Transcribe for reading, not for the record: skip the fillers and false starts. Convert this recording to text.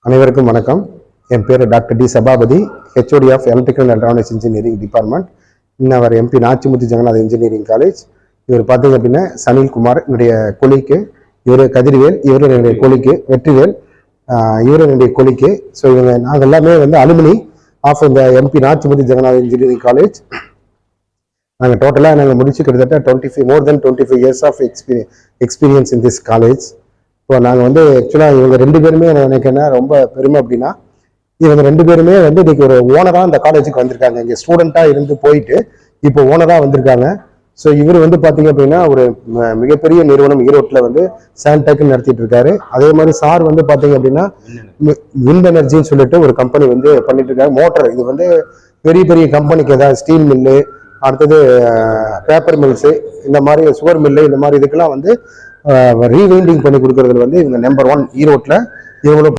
அனைவருக்கும் வணக்கம். என் பேர் doctor D Sabapathi, HOD of electrical and electronics engineering department. இன்னவர் MP Nachimuthu Jaganath engineering college. இவர் பார்த்தீங்க அப்படின்னா சனில்குமார் என்னுடைய கொலிக்கு, இவர் கதிர்வேல், இவர் என்னுடைய கொலிக்கு வெற்றிவேல், இவர் என்னுடைய கொலிக்கு. ஸோ இவங்க நாங்கள் எல்லாமே வந்து அலுமினி ஆஃப் இந்த MP Nachimuthu Jaganath engineering college. நாங்கள் டோட்டலாக முடிச்சு கிட்டத்தட்ட more than 25 years of experience in this college. இப்போ நாங்கள் ஆக்சுவலாக இவங்க ரெண்டு பேருமே எனக்கு என்ன ரொம்ப பெருமை அப்படின்னா, இவங்க ரெண்டு பேருமே இன்னைக்கு ஒரு ஓனராக இந்த காலேஜுக்கு வந்திருக்காங்க. இங்கே ஸ்டூடெண்ட்டாக இருந்து போயிட்டு இப்போ ஓனராக வந்திருக்காங்க. ஸோ இவர் பார்த்தீங்க அப்படின்னா ஒரு மிகப்பெரிய நிறுவனம் ஈரோட்டில் சான்டெக் நடத்திட்டு இருக்காரு. அதே மாதிரி சார் பார்த்தீங்க அப்படின்னா விண்ட் எனர்ஜின்னு சொல்லிட்டு ஒரு கம்பெனி பண்ணிட்டு இருக்காரு. மோட்டர் இது பெரிய பெரிய கம்பெனிக்கு ஏதாவது ஸ்டீல் மில்லு, அடுத்தது பேப்பர் மில்ஸு, இந்த மாதிரி சுகர் மில்லு, இந்த மாதிரி இதுக்கெல்லாம் ரீவைண்டிங் பண்ணி கொடுக்கறதுல இவங்க நம்பர் 1 ஈரோட்டில். இவங்களும்